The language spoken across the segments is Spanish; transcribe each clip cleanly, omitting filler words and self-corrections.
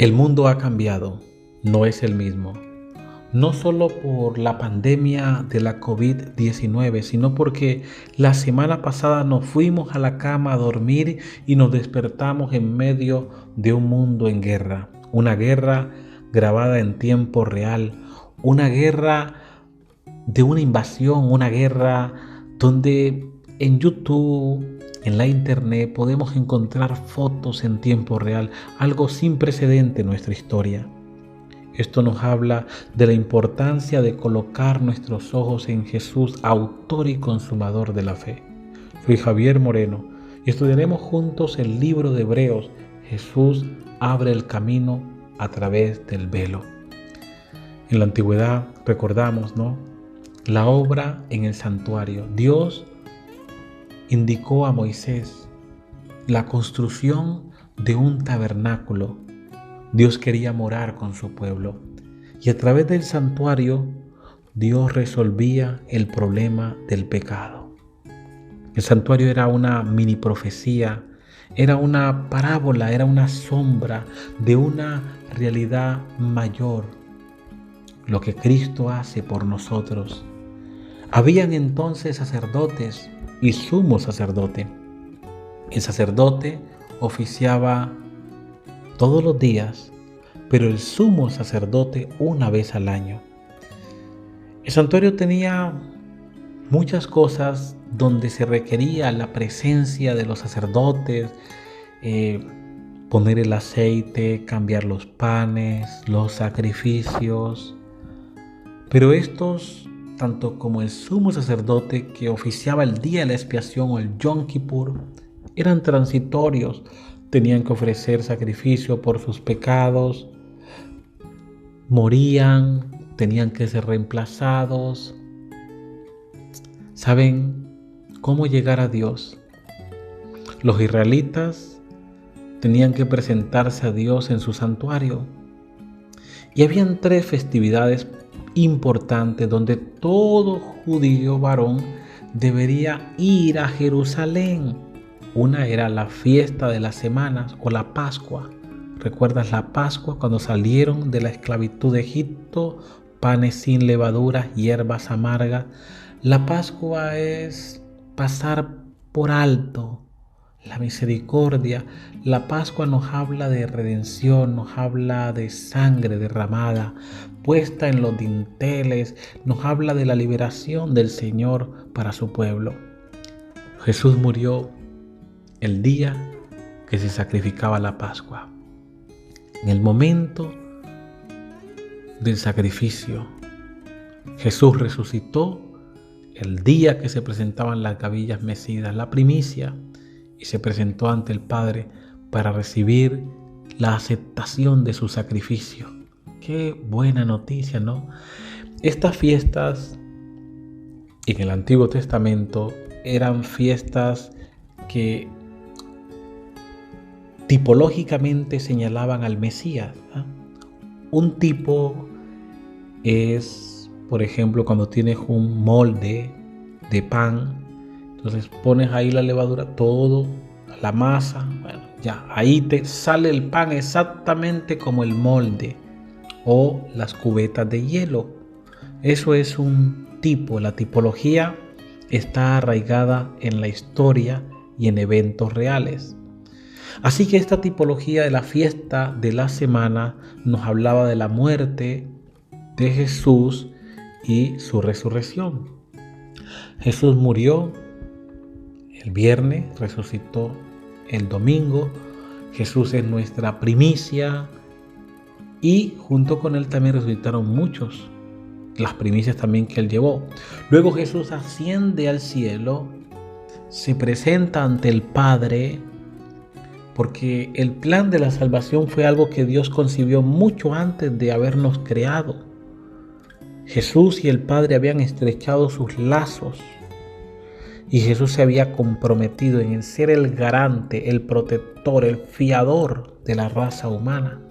El mundo ha cambiado, no es el mismo. No solo por la pandemia de la COVID-19, sino porque la semana pasada nos fuimos a la cama a dormir y nos despertamos en medio de un mundo en guerra. Una guerra grabada en tiempo real, una guerra de una invasión, una guerra donde en YouTube, en la internet, podemos encontrar fotos en tiempo real, algo sin precedente en nuestra historia. Esto nos habla de la importancia de colocar nuestros ojos en Jesús, autor y consumador de la fe. Soy Javier Moreno y estudiaremos juntos el libro de Hebreos. Jesús abre el camino a través del velo. En la antigüedad recordamos, la obra en el santuario. Dios indicó a Moisés la construcción de un tabernáculo. Dios quería morar con su pueblo y a través del santuario Dios resolvía el problema del pecado. El santuario era una mini profecía, era una parábola, era una sombra de una realidad mayor, lo que Cristo hace por nosotros. Habían entonces sacerdotes y sumo sacerdote. El sacerdote oficiaba todos los días, pero el sumo sacerdote una vez al año. El santuario tenía muchas cosas donde se requería la presencia de los sacerdotes, poner el aceite, cambiar los panes, los sacrificios. Pero estos, tanto como el sumo sacerdote que oficiaba el día de la expiación o el Yom Kippur, eran transitorios. Tenían que ofrecer sacrificio por sus pecados, morían, tenían que ser reemplazados. ¿Saben cómo llegar a Dios? Los israelitas tenían que presentarse a Dios en su santuario. Y habían 3 festividades importantes donde todo judío varón debería ir a Jerusalén. Una era la fiesta de las semanas o la Pascua. ¿Recuerdas la Pascua cuando salieron de la esclavitud de Egipto? Panes sin levadura, hierbas amargas. La Pascua es pasar por alto la misericordia. La Pascua nos habla de redención, nos habla de sangre derramada, puesta en los dinteles, nos habla de la liberación del Señor para su pueblo. Jesús murió el día que se sacrificaba la Pascua. En el momento del sacrificio, Jesús resucitó el día que se presentaban las gavillas mecidas, la primicia, y se presentó ante el Padre para recibir la aceptación de su sacrificio. Qué buena noticia, ¿no? Estas fiestas en el Antiguo Testamento eran fiestas que tipológicamente señalaban al Mesías. Un tipo es, por ejemplo, cuando tienes un molde de pan, entonces pones ahí la levadura, todo, la masa, ya ahí te sale el pan exactamente como el molde, o las cubetas de hielo. Eso es un tipo. La tipología está arraigada en la historia y en eventos reales. Así que esta tipología de la fiesta de la semana nos hablaba de la muerte de Jesús y su resurrección. Jesús murió el viernes, resucitó el domingo. Jesús es nuestra primicia y junto con él también resucitaron muchos, las primicias también que él llevó. Luego Jesús asciende al cielo, se presenta ante el Padre, porque el plan de la salvación fue algo que Dios concibió mucho antes de habernos creado. Jesús y el Padre habían estrechado sus lazos y Jesús se había comprometido en ser el garante, el protector, el fiador de la raza humana.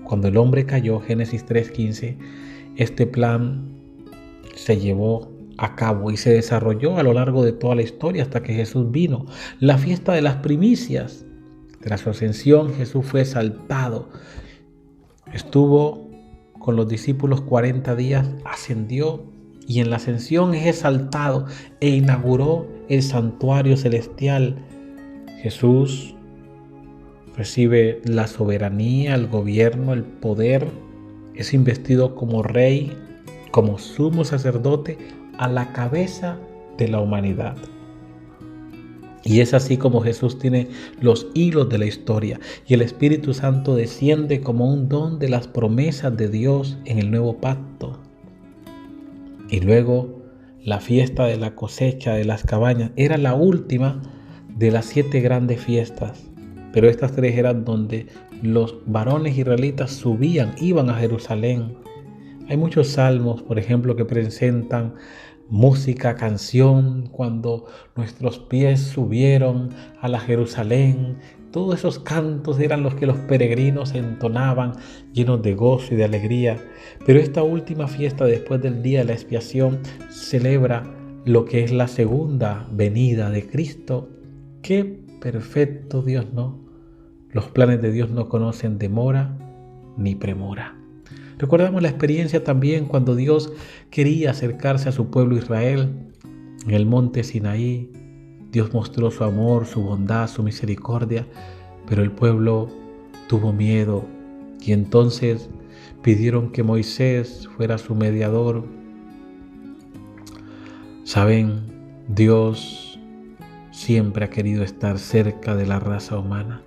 Cuando el hombre cayó, Génesis 3:15, este plan se llevó a cabo y se desarrolló a lo largo de toda la historia hasta que Jesús vino. La fiesta de las primicias Tras su ascensión, Jesús fue exaltado. Estuvo con los discípulos 40 días, ascendió y en la ascensión es exaltado e inauguró el santuario celestial. Jesús recibe la soberanía, el gobierno, el poder, es investido como rey, como sumo sacerdote a la cabeza de la humanidad. Y es así como Jesús tiene los hilos de la historia y el Espíritu Santo desciende como un don de las promesas de Dios en el nuevo pacto. Y luego la fiesta de la cosecha de las cabañas era la última de las 7 grandes fiestas. Pero estas 3 eran donde los varones israelitas iban a Jerusalén. Hay muchos salmos, por ejemplo, que presentan música, canción, cuando nuestros pies subieron a la Jerusalén. Todos esos cantos eran los que los peregrinos entonaban, llenos de gozo y de alegría. Pero esta última fiesta, después del día de la expiación, celebra lo que es la segunda venida de Cristo. ¡Qué perfecto Dios, no! Los planes de Dios no conocen demora ni premura. Recordamos la experiencia también cuando Dios quería acercarse a su pueblo Israel. En el monte Sinaí, Dios mostró su amor, su bondad, su misericordia, pero el pueblo tuvo miedo y entonces pidieron que Moisés fuera su mediador. Saben, Dios siempre ha querido estar cerca de la raza humana.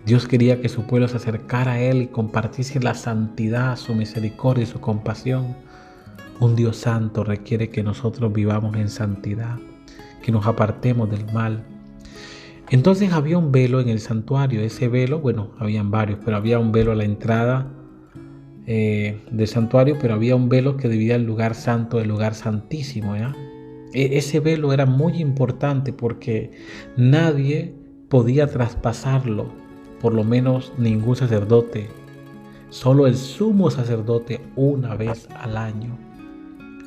Dios quería que su pueblo se acercara a Él y compartiese la santidad, su misericordia y su compasión. Un Dios santo requiere que nosotros vivamos en santidad, que nos apartemos del mal. Entonces había un velo en el santuario. Ese velo, habían varios, pero había un velo a la entrada del santuario, pero había un velo que dividía el lugar santo del lugar santísimo, ¿ya? Ese velo era muy importante porque nadie podía traspasarlo. Por lo menos ningún sacerdote, solo el sumo sacerdote una vez al año.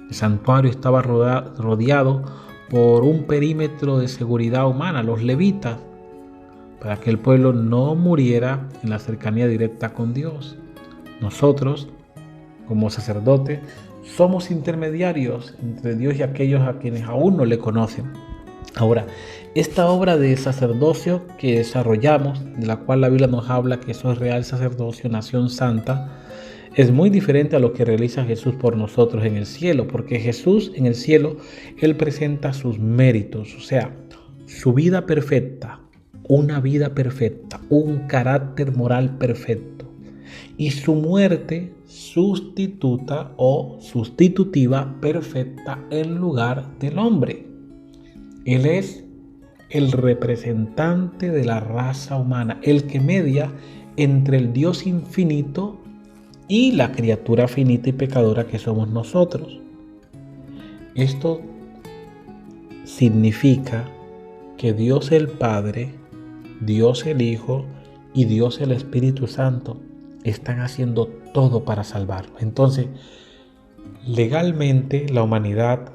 El santuario estaba rodeado por un perímetro de seguridad humana, los levitas, para que el pueblo no muriera en la cercanía directa con Dios. Nosotros, como sacerdotes, somos intermediarios entre Dios y aquellos a quienes aún no le conocen. Ahora, esta obra de sacerdocio que desarrollamos, de la cual la Biblia nos habla que eso es real sacerdocio, nación santa, es muy diferente a lo que realiza Jesús por nosotros en el cielo, porque Jesús en el cielo, Él presenta sus méritos, o sea, su vida perfecta, una vida perfecta, un carácter moral perfecto, y su muerte sustituta o sustitutiva perfecta en lugar del hombre. Él es el representante de la raza humana, el que media entre el Dios infinito y la criatura finita y pecadora que somos nosotros. Esto significa que Dios el Padre, Dios el Hijo y Dios el Espíritu Santo están haciendo todo para salvarlo. Entonces, legalmente la humanidad,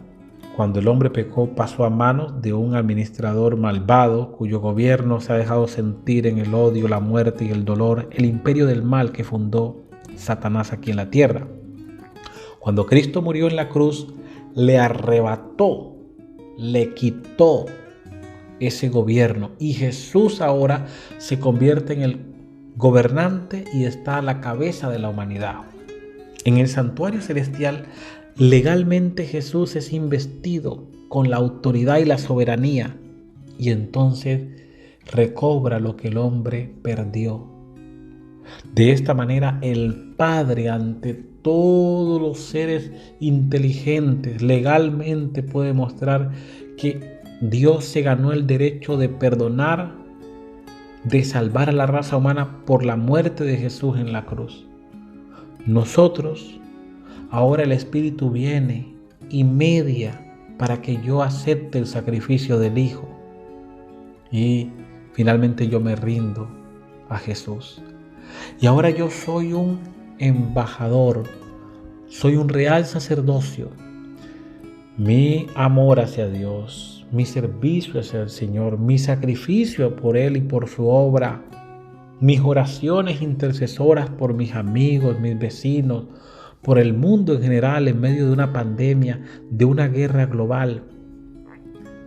cuando el hombre pecó, pasó a manos de un administrador malvado cuyo gobierno se ha dejado sentir en el odio, la muerte y el dolor, el imperio del mal que fundó Satanás aquí en la tierra. Cuando Cristo murió en la cruz, le arrebató, le quitó ese gobierno y Jesús ahora se convierte en el gobernante y está a la cabeza de la humanidad. En el santuario celestial, legalmente Jesús es investido con la autoridad y la soberanía y entonces recobra lo que el hombre perdió. De esta manera el Padre ante todos los seres inteligentes legalmente puede mostrar que Dios se ganó el derecho de perdonar, de salvar a la raza humana por la muerte de Jesús en la cruz. Nosotros, ahora el Espíritu viene y media para que yo acepte el sacrificio del Hijo. Y finalmente yo me rindo a Jesús. Y ahora yo soy un embajador, soy un real sacerdocio. Mi amor hacia Dios, mi servicio hacia el Señor, mi sacrificio por Él y por su obra, mis oraciones intercesoras por mis amigos, mis vecinos, por el mundo en general en medio de una pandemia, de una guerra global,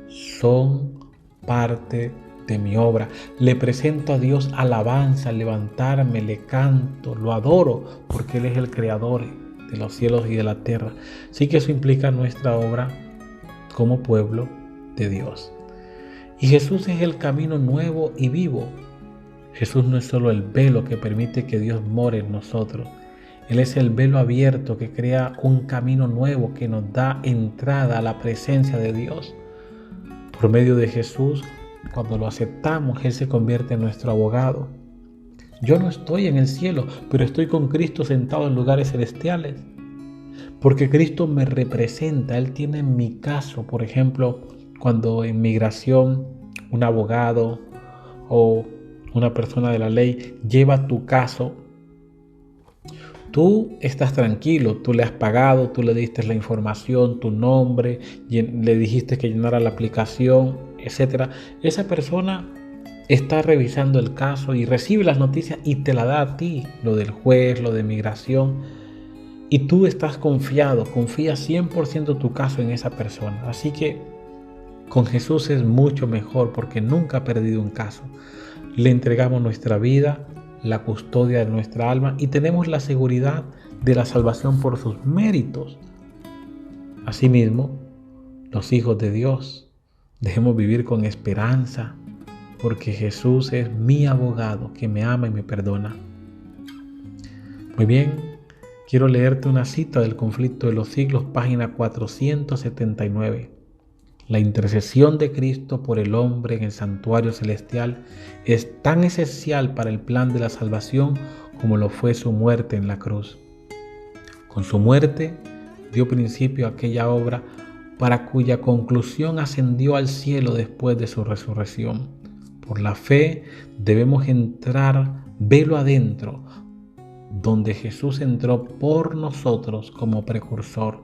son parte de mi obra. Le presento a Dios alabanza, al levantarme, le canto, lo adoro, porque Él es el creador de los cielos y de la tierra. Sí que eso implica nuestra obra como pueblo de Dios. Y Jesús es el camino nuevo y vivo. Jesús no es solo el velo que permite que Dios more en nosotros. Él es el velo abierto que crea un camino nuevo que nos da entrada a la presencia de Dios. Por medio de Jesús, cuando lo aceptamos, Él se convierte en nuestro abogado. Yo no estoy en el cielo, pero estoy con Cristo sentado en lugares celestiales. Porque Cristo me representa, Él tiene en mi caso, por ejemplo, cuando en migración un abogado o una persona de la ley lleva tu caso, tú estás tranquilo, tú le has pagado, tú le diste la información, tu nombre, le dijiste que llenara la aplicación, etc. Esa persona está revisando el caso y recibe las noticias y te la da a ti, lo del juez, lo de migración. Y tú estás confiado, confías 100% tu caso en esa persona. Así que con Jesús es mucho mejor porque nunca ha perdido un caso. Le entregamos nuestra vida, la custodia de nuestra alma y tenemos la seguridad de la salvación por sus méritos. Asimismo, los hijos de Dios, dejemos vivir con esperanza porque Jesús es mi abogado que me ama y me perdona. Muy bien. Quiero leerte una cita del Conflicto de los Siglos, página 479. La intercesión de Cristo por el hombre en el santuario celestial es tan esencial para el plan de la salvación como lo fue su muerte en la cruz. Con su muerte dio principio a aquella obra para cuya conclusión ascendió al cielo después de su resurrección. Por la fe debemos entrar velo adentro, donde Jesús entró por nosotros como precursor.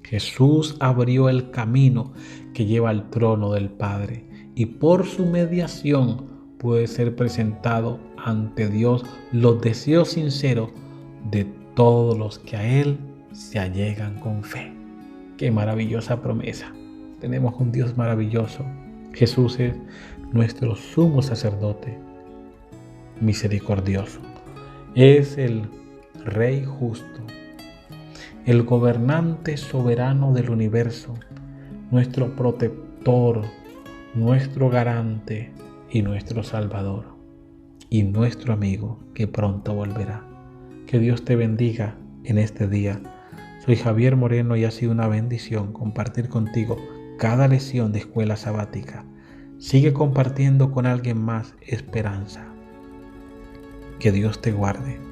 Jesús abrió el camino que lleva al trono del Padre y por su mediación puede ser presentado ante Dios los deseos sinceros de todos los que a Él se allegan con fe. ¡Qué maravillosa promesa! Tenemos un Dios maravilloso. Jesús es nuestro sumo sacerdote misericordioso. Es el Rey justo, el gobernante soberano del universo, nuestro protector, nuestro garante y nuestro salvador, y nuestro amigo que pronto volverá. Que Dios te bendiga en este día. Soy Javier Moreno y ha sido una bendición compartir contigo cada lección de escuela sabática. Sigue compartiendo con alguien más esperanza. Que Dios te guarde.